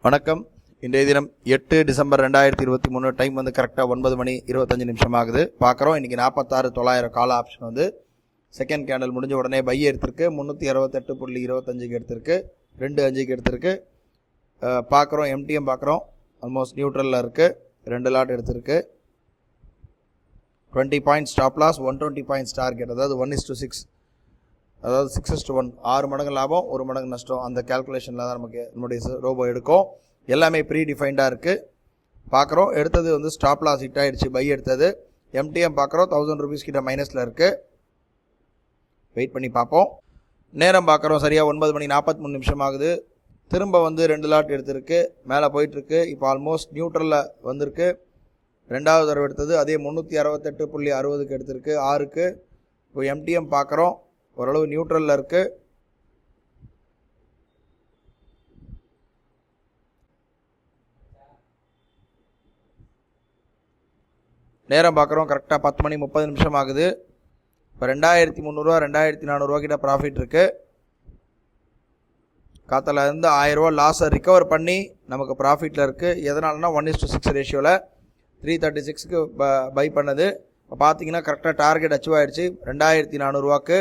வணக்கம். இன்றைய தினம் 8 டிசம்பர் 2023. டைம் வந்து கரெக்டாக 9 மணி 25 நிமிஷம் ஆகுது. பார்க்குறோம். இன்றைக்கி 46,900 கால ஆப்ஷன் வந்து செகண்ட் கேண்டல் முடிஞ்ச உடனே பை எடுத்திருக்கு. 368.25க்கு எடுத்திருக்கு. 2.5க்கு எடுத்திருக்கு. பார்க்குறோம். எம்டிஎம் பார்க்குறோம். ஆல்மோஸ்ட் நியூட்ரலில் இருக்குது. 2 லாட் எடுத்திருக்கு. 20 points stop loss, 120 points target. அதாவது 1:6, அதாவது 6:1, 6 மடங்கு லாபம், 1 மடங்கு நஷ்டம். அந்த கேல்குலேஷனில் தான் நமக்கு நம்முடைய ரோபோ எடுக்கும். எல்லாமே ப்ரீ டிஃபைன்டாக இருக்குது. பார்க்குறோம். எடுத்தது வந்து ஸ்டாப் லாஸ் ஹிட் ஆகிடுச்சு. பை எடுத்தது. எம்டிஎம் பார்க்குறோம். 1000 rupees கிட்ட மைனஸில் இருக்குது. வெயிட் பண்ணி பார்ப்போம். நேரம் பார்க்குறோம். சரியாக 9 மணி 43 நிமிஷம் ஆகுது. திரும்ப வந்து 2 லாட் எடுத்திருக்கு. மேலே போயிட்டுருக்கு. இப்போ ஆல்மோஸ்ட் நியூட்ரலில் வந்திருக்கு. ரெண்டாவது தடவை எடுத்தது அதே 368.60க்கு எடுத்திருக்கு. 6க்கு. இப்போ எம்டிஎம் பார்க்குறோம். ஓரளவு நியூட்ரலில் இருக்குது. நேரம் பார்க்குறோம். கரெக்டாக 10 மணி 30 நிமிஷம் ஆகுது. இப்போ 2300 2400 கிட்ட ப்ராஃபிட் இருக்குது. காத்தால இருந்து 1000 ரூபா லாஸை ரிகவர் பண்ணி நமக்கு ப்ராஃபிட்டில் இருக்குது. எதனாலனா 1:6 ரேஷியோவில் 336க்கு பை பண்ணது. இப்போ பார்த்தீங்கன்னா கரெக்டாக டார்கெட் அச்சீவ் ஆகிடுச்சு. 2400 ரூபாக்கு